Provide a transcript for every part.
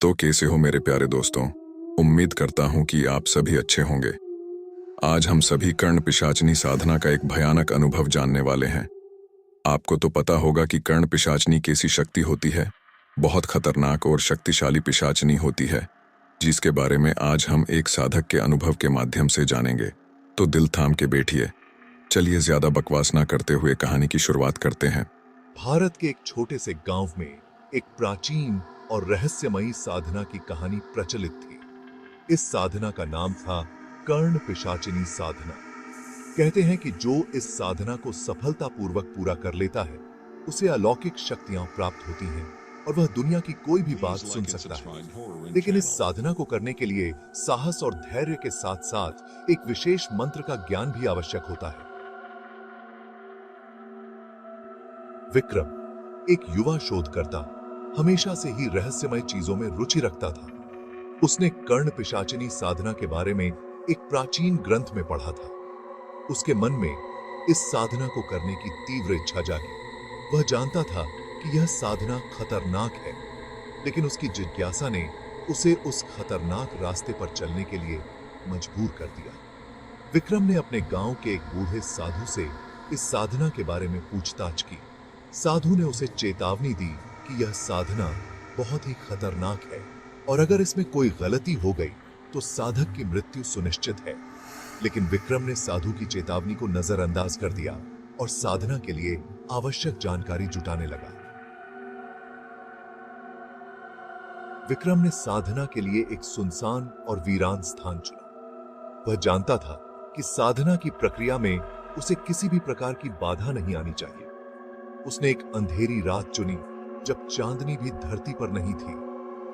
तो कैसे हो मेरे प्यारे दोस्तों। उम्मीद करता हूं कि आप सभी अच्छे होंगे। आज हम सभी कर्ण पिशाचनी साधना का एक भयानक अनुभव जानने वाले हैं। आपको तो पता होगा कि कर्ण पिशाचनी कैसी शक्ति होती है। बहुत खतरनाक और शक्तिशाली पिशाचनी होती है, जिसके बारे में आज हम एक साधक के अनुभव के माध्यम से जानेंगे। तो दिल थाम के बैठिए। चलिए ज्यादा बकवास ना करते हुए कहानी की शुरुआत करते हैं। भारत के एक छोटे से गांव में एक प्राचीन और रहस्यमयी साधना की कहानी प्रचलित थी। इस साधना का नाम था कर्ण पिशाचिनी साधना। कहते हैं कि जो इस साधना को सफलतापूर्वक पूरा कर लेता है, उसे अलौकिक शक्तियां प्राप्त होती हैं और वह दुनिया की कोई भी बात सुन सकता है। लेकिन इस साधना को करने के लिए साहस और धैर्य के साथ साथ एक विशेष मंत्र का ज्ञान भी आवश्यक होता है। विक्रम, एक युवा शोधकर्ता, हमेशा से ही रहस्यमय चीजों में रुचि रखता था। उसने कर्ण पिशाचिनी साधना के बारे में एक प्राचीन ग्रंथ में पढ़ा था। उसके मन में इस साधना को करने की तीव्र इच्छा जागी। वह जानता था कि यह साधना खतरनाक है, लेकिन उसकी जिज्ञासा ने उसे उस खतरनाक रास्ते पर चलने के लिए मजबूर कर दिया। विक्रम ने अपने गांव के एक बूढ़े साधु से इस साधना के बारे में पूछताछ की। साधु ने उसे चेतावनी दी कि यह साधना बहुत ही खतरनाक है और अगर इसमें कोई गलती हो गई तो साधक की मृत्यु सुनिश्चित है। लेकिन विक्रम ने साधु की चेतावनी को नजरअंदाज कर दिया और साधना के लिए आवश्यक जानकारी जुटाने लगा। विक्रम ने साधना के लिए एक सुनसान और वीरान स्थान चुना। वह जानता था कि साधना की प्रक्रिया में उसे किसी भी प्रकार की बाधा नहीं आनी चाहिए। उसने एक अंधेरी रात चुनी, जब चांदनी भी धरती पर नहीं थी।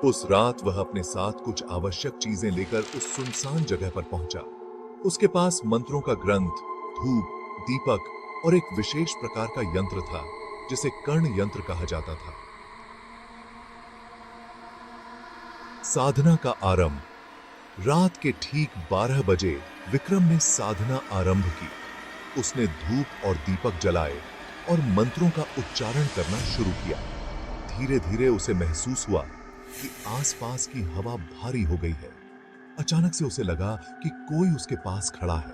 उस रात वह अपने साथ कुछ आवश्यक चीजें लेकर उस सुनसान जगह पर पहुंचा। उसके पास मंत्रों का ग्रंथ, धूप, दीपक और एक विशेष प्रकार का यंत्र था, जिसे कर्ण यंत्र कहा जाता था। साधना का आरंभ। रात के ठीक 12 बजे विक्रम ने साधना आरंभ की। उसने धूप और दीपक जलाए और मंत्रों का उच्चारण करना शुरू किया। धीरे धीरे उसे महसूस हुआ कि आसपास की हवा भारी हो गई है। अचानक से उसे लगा कि कोई उसके पास खड़ा है।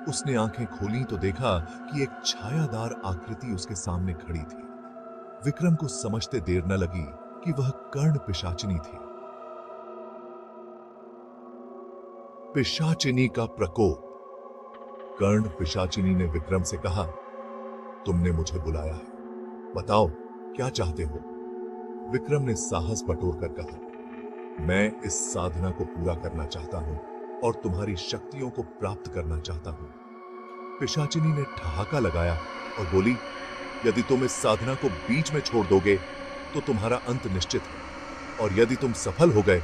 उसने आंखें खोली तो देखा कि एक छायादार आकृति उसके सामने खड़ी थी। विक्रम को समझते देर न लगी कि वह कर्ण पिशाचिनी थी। पिशाचिनी का प्रकोप। कर्ण पिशाचिनी ने विक्रम से कहा, तुमने मुझे बुलाया है, बताओ क्या चाहते हो। विक्रम ने साहस बटोरकर कहा, मैं इस साधना को पूरा करना चाहता हूं और तुम्हारी शक्तियों को प्राप्त करना चाहता हूं। पिशाचिनी ने ठहाका लगाया और बोली, यदि तुम इस साधना को बीच में छोड़ दोगे तो तुम्हारा अंत निश्चित है, और यदि तुम सफल हो गए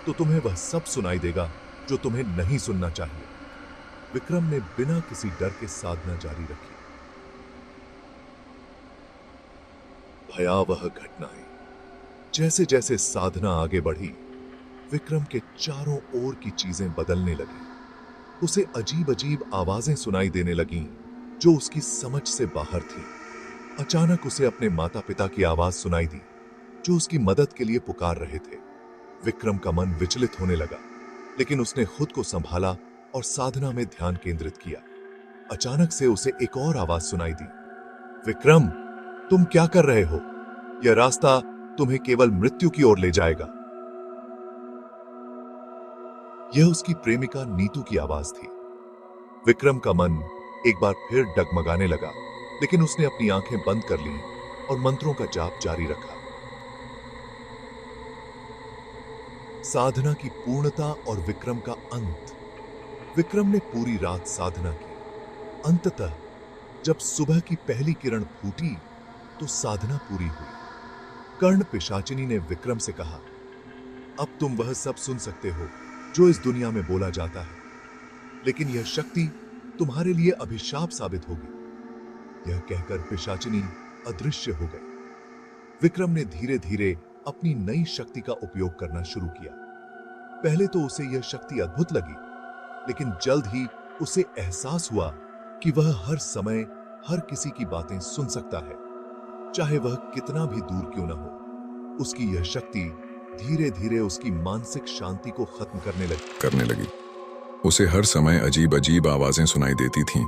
तो तुम्हें वह सब सुनाई देगा जो तुम्हें नहीं सुनना चाहिए। विक्रम ने बिना किसी डर के साधना जारी रखी। भयावह घटनाएं। जैसे जैसे साधना आगे बढ़ी, विक्रम के चारों ओर की चीजें बदलने लगी। उसे अजीब अजीब आवाजें सुनाई देने लगीं, जो उसकी समझ से बाहर थी। अचानक उसे अपने माता पिता की आवाज सुनाई दी, जो उसकी मदद के लिए पुकार रहे थे। विक्रम का मन विचलित होने लगा, लेकिन उसने खुद को संभाला और साधना में ध्यान केंद्रित किया। अचानक से उसे एक और आवाज सुनाई दी, विक्रम, तुम क्या कर रहे हो? यह रास्ता तुम्हें केवल मृत्यु की ओर ले जाएगा। यह उसकी प्रेमिका नीतू की आवाज थी। विक्रम का मन एक बार फिर डगमगाने लगा, लेकिन उसने अपनी आंखें बंद कर लीं और मंत्रों का जाप जारी रखा। साधना की पूर्णता और विक्रम का अंत। विक्रम ने पूरी रात साधना की। अंततः जब सुबह की पहली किरण फूटी तो साधना पूरी हुई। कर्ण पिशाचिनी ने विक्रम से कहा, अब तुम वह सब सुन सकते हो जो इस दुनिया में बोला जाता है, लेकिन यह शक्ति तुम्हारे लिए अभिशाप साबित होगी। यह कहकर पिशाचिनी अदृश्य हो गई। विक्रम ने धीरे धीरे अपनी नई शक्ति का उपयोग करना शुरू किया। पहले तो उसे यह शक्ति अद्भुत लगी, लेकिन जल्द ही उसे एहसास हुआ कि वह हर समय हर किसी की बातें सुन सकता है, चाहे वह कितना भी दूर क्यों न हो। उसकी यह शक्ति धीरे धीरे उसकी मानसिक शांति को खत्म करने लगी। उसे हर समय अजीब अजीब आवाजें सुनाई देती थीं,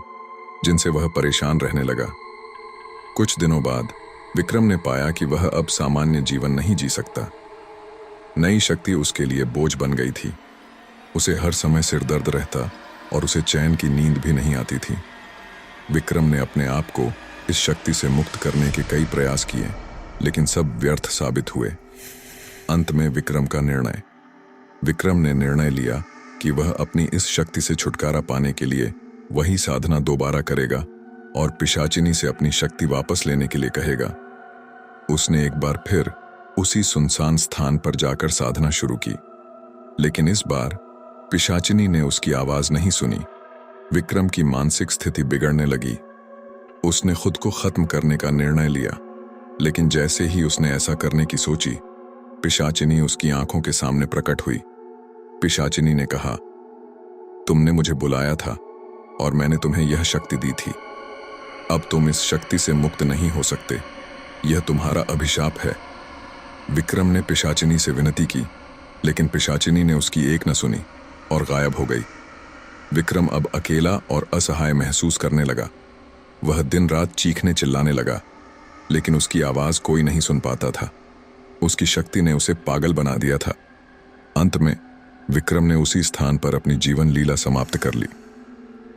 जिनसे वह परेशान रहने लगा। कुछ दिनों बाद विक्रम ने पाया कि वह अब सामान्य जीवन नहीं जी सकता। नई शक्ति उसके लिए बोझ बन गई थी। उसे हर समय सिर दर्द रहता और उसे चैन की नींद भी नहीं आती थी। विक्रम ने अपने आप को इस शक्ति से मुक्त करने के कई प्रयास किए, लेकिन सब व्यर्थ साबित हुए। अंत में विक्रम ने निर्णय लिया कि वह अपनी इस शक्ति से छुटकारा पाने के लिए वही साधना दोबारा करेगा और पिशाचिनी से अपनी शक्ति वापस लेने के लिए कहेगा। उसने एक बार फिर उसी सुनसान स्थान पर जाकर साधना शुरू की, लेकिन इस बार पिशाचिनी ने उसकी आवाज नहीं सुनी। विक्रम की मानसिक स्थिति बिगड़ने लगी। उसने खुद को खत्म करने का निर्णय लिया, लेकिन जैसे ही उसने ऐसा करने की सोची, पिशाचिनी उसकी आंखों के सामने प्रकट हुई। पिशाचिनी ने कहा, तुमने मुझे बुलाया था और मैंने तुम्हें यह शक्ति दी थी। अब तुम इस शक्ति से मुक्त नहीं हो सकते। यह तुम्हारा अभिशाप है। विक्रम ने पिशाचिनी से विनती की, लेकिन पिशाचिनी ने उसकी एक न सुनी और गायब हो गई। विक्रम अब अकेला और असहाय महसूस करने लगा। वह दिन रात चीखने चिल्लाने लगा, लेकिन उसकी आवाज कोई नहीं सुन पाता था। उसकी शक्ति ने उसे पागल बना दिया था। अंत में विक्रम ने उसी स्थान पर अपनी जीवन लीला समाप्त कर ली।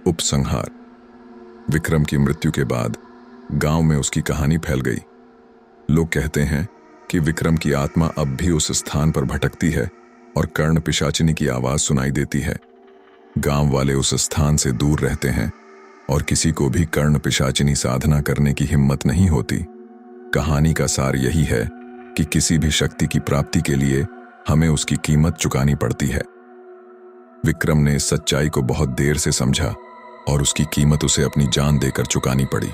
उपसंहार। विक्रम की मृत्यु के बाद गांव में उसकी कहानी फैल गई। लोग कहते हैं कि विक्रम की आत्मा अब भी उस स्थान पर भटकती है और कर्ण पिशाचिनी की आवाज सुनाई देती है। गांव वाले उस स्थान से दूर रहते हैं और किसी को भी कर्ण पिशाचिनी साधना करने की हिम्मत नहीं होती। कहानी का सार यही है कि किसी भी शक्ति की प्राप्ति के लिए हमें उसकी कीमत चुकानी पड़ती है। विक्रम ने इस सच्चाई को बहुत देर से समझा और उसकी कीमत उसे अपनी जान देकर चुकानी पड़ी।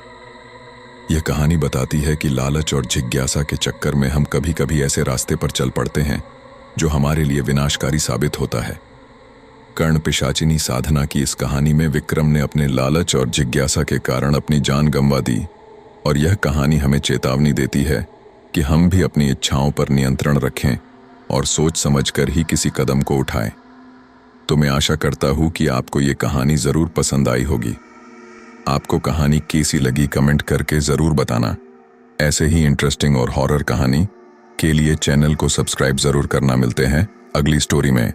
यह कहानी बताती है कि लालच और जिज्ञासा के चक्कर में हम कभी कभी ऐसे रास्ते पर चल पड़ते हैं जो हमारे लिए विनाशकारी साबित होता है। कर्ण पिशाचिनी साधना की इस कहानी में विक्रम ने अपने लालच और जिज्ञासा के कारण अपनी जान गंवा दी, और यह कहानी हमें चेतावनी देती है कि हम भी अपनी इच्छाओं पर नियंत्रण रखें और सोच समझकर ही किसी कदम को उठाएं। तो मैं आशा करता हूं कि आपको ये कहानी जरूर पसंद आई होगी। आपको कहानी कैसी लगी कमेंट करके जरूर बताना। ऐसे ही इंटरेस्टिंग और हॉरर कहानी के लिए चैनल को सब्सक्राइब जरूर करना। मिलते हैं अगली स्टोरी में।